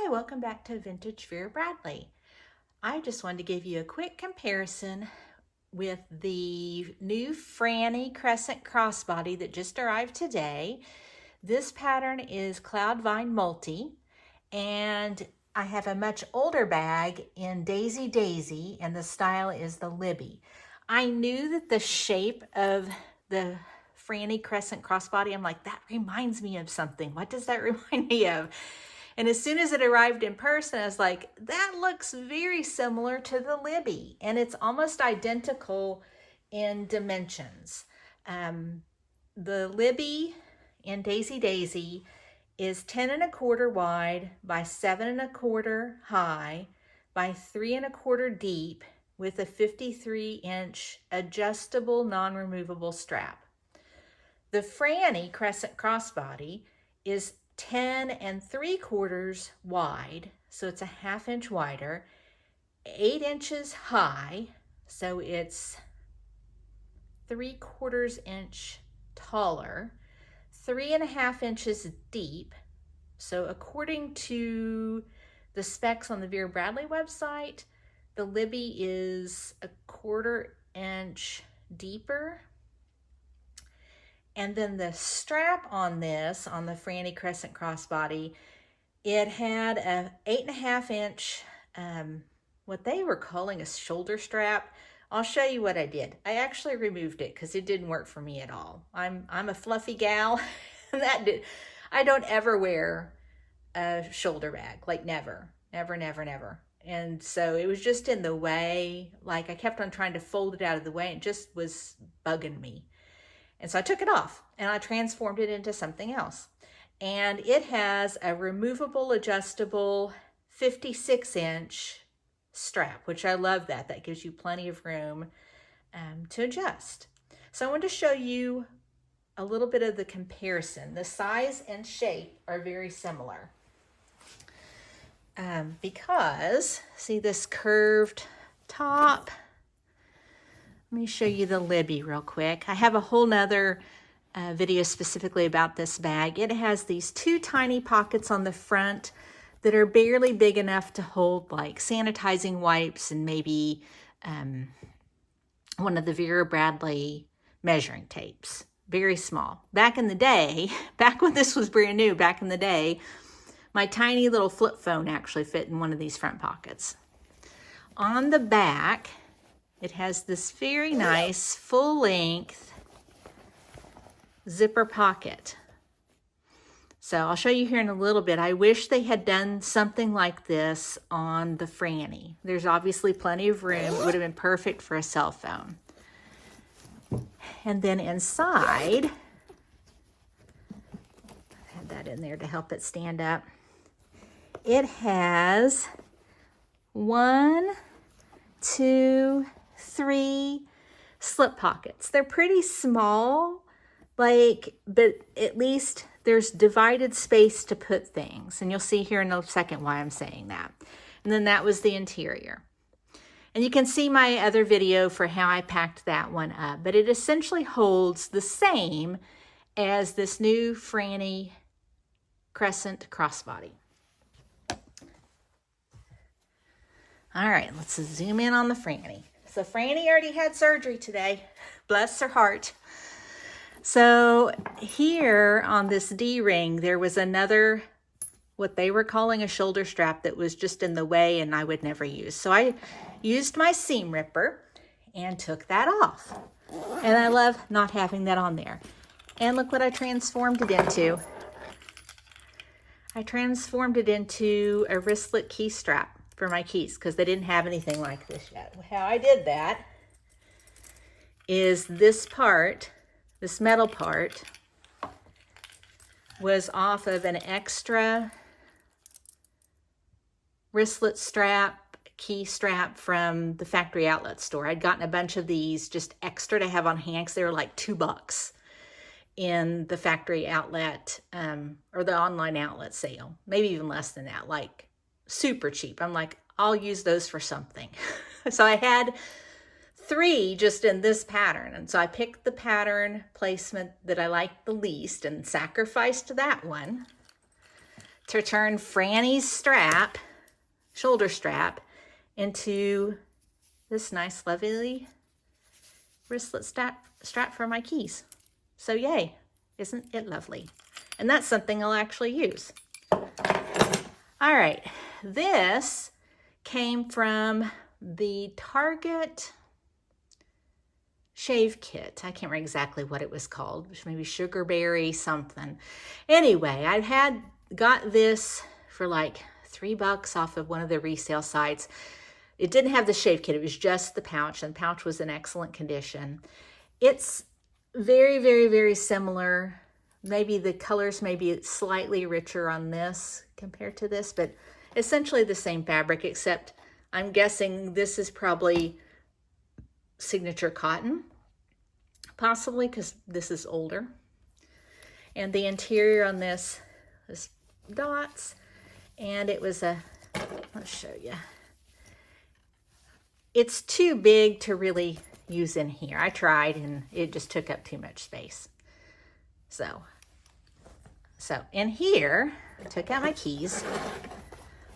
welcome back to Vintage Vera Bradley. I just wanted to give you a quick comparison with the new Frannie Crescent Crossbody that just arrived today. This pattern is Cloud Vine Multi, and I have a much older bag in Daisy Daisy, and the style is the Libby. I knew that the shape of the Frannie Crescent Crossbody, I'm like, that reminds me of something. What does that remind me of? And as soon as it arrived in person, I was like, that looks very similar to the Libby. And it's almost identical in dimensions. The Libby in Daisy Daisy is 10 1/4 wide by 7 1/4 high by 3 1/4 deep with a 53-inch adjustable non-removable strap. The Frannie Crescent Crossbody is 10 3/4 wide, so it's a 1/2 inch wider, 8 inches high, so it's 3/4 inch taller, 3 1/2 inches deep. So according to the specs on the Vera Bradley website, the Libby is 1/4 inch deeper. And then the strap on this, on the Frannie Crescent Crossbody, it had a 8 1/2 inch, what they were calling a shoulder strap. I'll show you what I did. I actually removed it because it didn't work for me at all. I'm a fluffy gal, and I don't ever wear a shoulder bag, like never. And so it was just in the way. Like I kept on trying to fold it out of the way, and it just was bugging me. And so I took it off and I transformed it into something else. And it has a removable, adjustable 56-inch strap, which I love that. That gives you plenty of room to adjust. So I wanted to show you a little bit of the comparison. The size and shape are very similar. Because, see this curved top? Let me show you the Libby real quick. I have a whole nother video specifically about this bag. It has these 2 tiny pockets on the front that are barely big enough to hold like sanitizing wipes and maybe one of the Vera Bradley measuring tapes. Very small. Back in the day, back when this was brand new, back in the day, my tiny little flip phone actually fit in one of these front pockets. On the back, it has this very nice full-length zipper pocket. So I'll show you here in a little bit. I wish they had done something like this on the Frannie. There's obviously plenty of room. It would have been perfect for a cell phone. And then inside, I had that in there to help it stand up. It has 1, 2, 3 slip pockets. They're pretty small, but at least there's divided space to put things. And you'll see here in a second why I'm saying that. And then that was the interior. And you can see my other video for how I packed that one up. But it essentially holds the same as this new Frannie Crescent Crossbody. All right, let's zoom in on the Frannie. So Frannie already had surgery today. Bless her heart. So here on this D-ring, there was another, what they were calling a shoulder strap that was just in the way and I would never use. So I used my seam ripper and took that off. And I love not having that on there. And look what I transformed it into. I transformed it into a wristlet key strap for my keys because they didn't have anything like this yet. How I did that is this part, this metal part, was off of an extra wristlet strap, key strap from the factory outlet store. I'd gotten a bunch of these just extra to have on hand because they were like $2 in the factory outlet or the online outlet sale. Maybe even less than that, like super cheap. I'm like, I'll use those for something. So I had 3 just in this pattern. And so I picked the pattern placement that I liked the least and sacrificed that one to turn Frannie's strap, shoulder strap, into this nice lovely wristlet strap for my keys. So yay, isn't it lovely? And that's something I'll actually use. All right, this came from the Target shave kit. I can't remember exactly what it was called, maybe sugarberry something. Anyway, I got this for like $3 off of one of the resale sites. It didn't have the shave kit, it was just the pouch, and the pouch was in excellent condition. It's very, very, very similar. Maybe the colors may be slightly richer on this compared to this, but essentially the same fabric, except I'm guessing this is probably signature cotton, possibly because this is older. And the interior on this was dots, and it was let's show you. It's too big to really use in here. I tried and it just took up too much space. So in here, I took out my keys.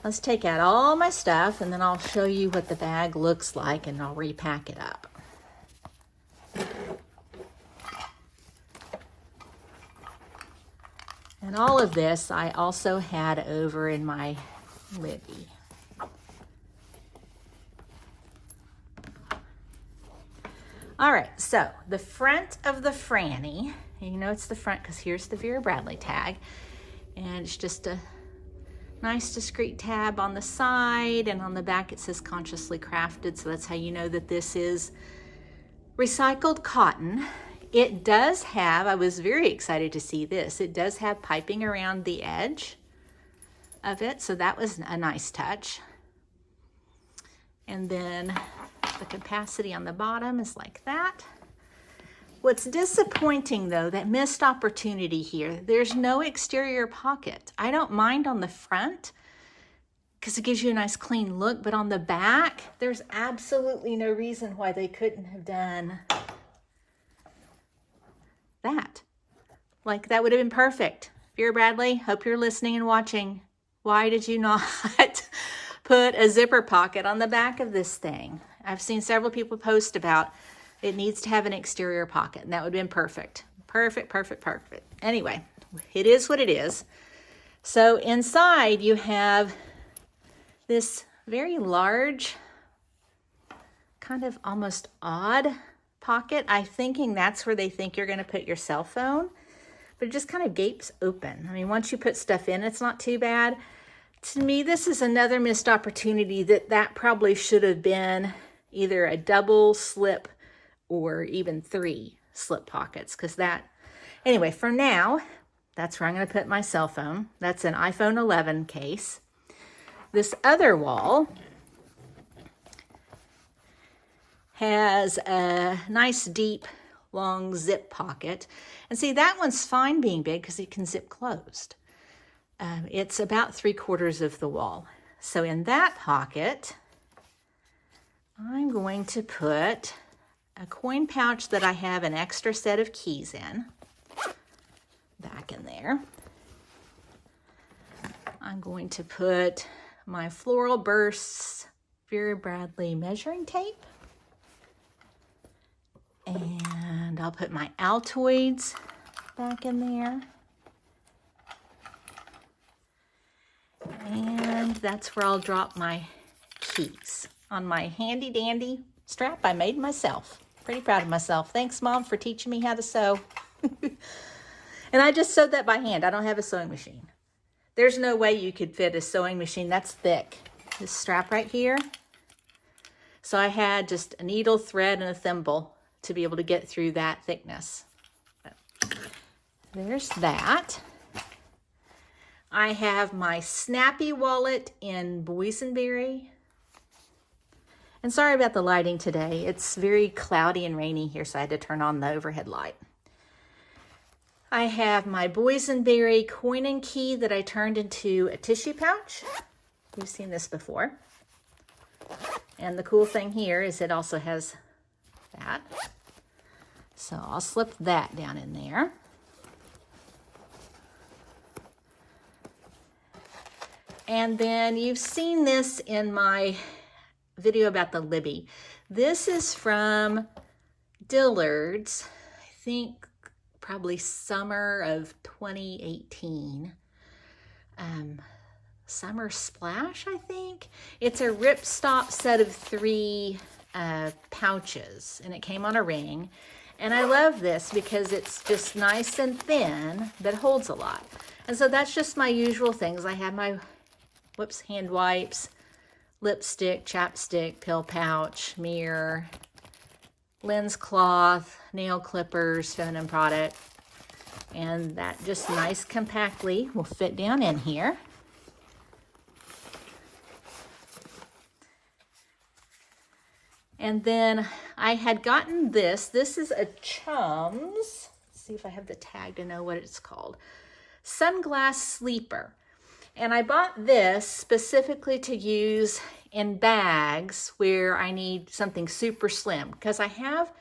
Let's take out all my stuff and then I'll show you what the bag looks like and I'll repack it up. And all of this I also had over in my Libby. All right, so the front of the Frannie, you know it's the front because here's the Vera Bradley tag, and it's just a nice discreet tab on the side, and on the back it says consciously crafted, so that's how you know that this is recycled cotton. It does have, I was very excited to see this, it does have piping around the edge of it, so that was a nice touch. And then the capacity on the bottom is like that. What's disappointing though, that missed opportunity here, there's no exterior pocket. I don't mind on the front because it gives you a nice clean look, but on the back, there's absolutely no reason why they couldn't have done that. Like that would have been perfect. Vera Bradley, hope you're listening and watching. Why did you not put a zipper pocket on the back of this thing? I've seen several people post about it needs to have an exterior pocket, and that would have been perfect. Perfect, perfect, perfect. Anyway, it is what it is. So inside you have this very large, kind of almost odd pocket. I'm thinking that's where they think you're going to put your cell phone, but it just kind of gapes open. I mean, once you put stuff in, it's not too bad. To me, this is another missed opportunity that probably should have been either a double slip or even 3 slip pockets, because that, anyway, for now, that's where I'm going to put my cell phone. That's an iPhone 11 case. This other wall has a nice deep long zip pocket, and see, that one's fine being big because it can zip closed. It's about 3/4 of the wall. So in that pocket, I'm going to put a coin pouch that I have an extra set of keys in, back in there. I'm going to put my Floral Bursts Vera Bradley measuring tape. And I'll put my Altoids back in there. And that's where I'll drop my keys on my handy dandy strap I made myself. Pretty proud of myself. Thanks, Mom, for teaching me how to sew. And I just sewed that by hand. I don't have a sewing machine. There's no way you could fit a sewing machine that's thick. This strap right here. So I had just a needle, thread, and a thimble to be able to get through that thickness. But there's that. I have my Snappy wallet in boysenberry. And sorry about the lighting today. It's very cloudy and rainy here, so I had to turn on the overhead light. I have my boysenberry coin and key that I turned into a tissue pouch. You've seen this before. And the cool thing here is it also has that. So I'll slip that down in there. And then you've seen this in my video about the Libby. This is from Dillard's, I think probably summer of 2018. Summer Splash, I think. It's a ripstop set of 3 pouches, and it came on a ring. And I love this because it's just nice and thin, but holds a lot. And so that's just my usual things. I have my hand wipes, lipstick, chapstick, pill pouch, mirror, lens cloth, nail clippers, feminine product. And that just nice compactly will fit down in here. And then I had gotten this. This is a Chums. Let's see if I have the tag to know what it's called. Sunglass Sleeper. And I bought this specifically to use in bags where I need something super slim, because I have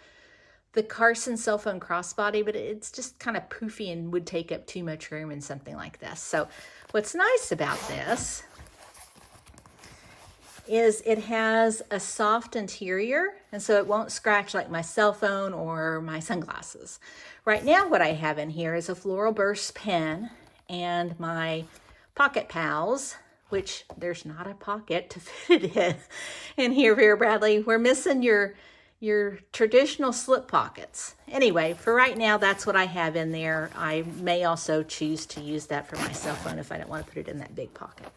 the Carson cell phone crossbody, but it's just kind of poofy and would take up too much room in something like this. So what's nice about this is it has a soft interior, and so it won't scratch like my cell phone or my sunglasses. Right now what I have in here is a Floral Burst pen and my Pocket Pals, which there's not a pocket to fit it in here, Vera Bradley. We're missing your traditional slip pockets. Anyway, for right now, that's what I have in there. I may also choose to use that for my cell phone if I don't want to put it in that big pocket.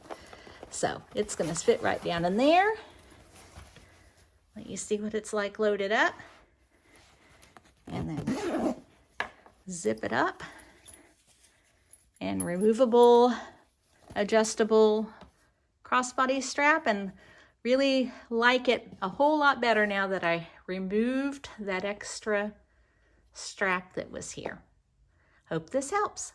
So it's going to fit right down in there. Let you see what it's like loaded up. And then zip it up. And removable, adjustable crossbody strap. And really like it a whole lot better now that I removed that extra strap that was here. Hope this helps.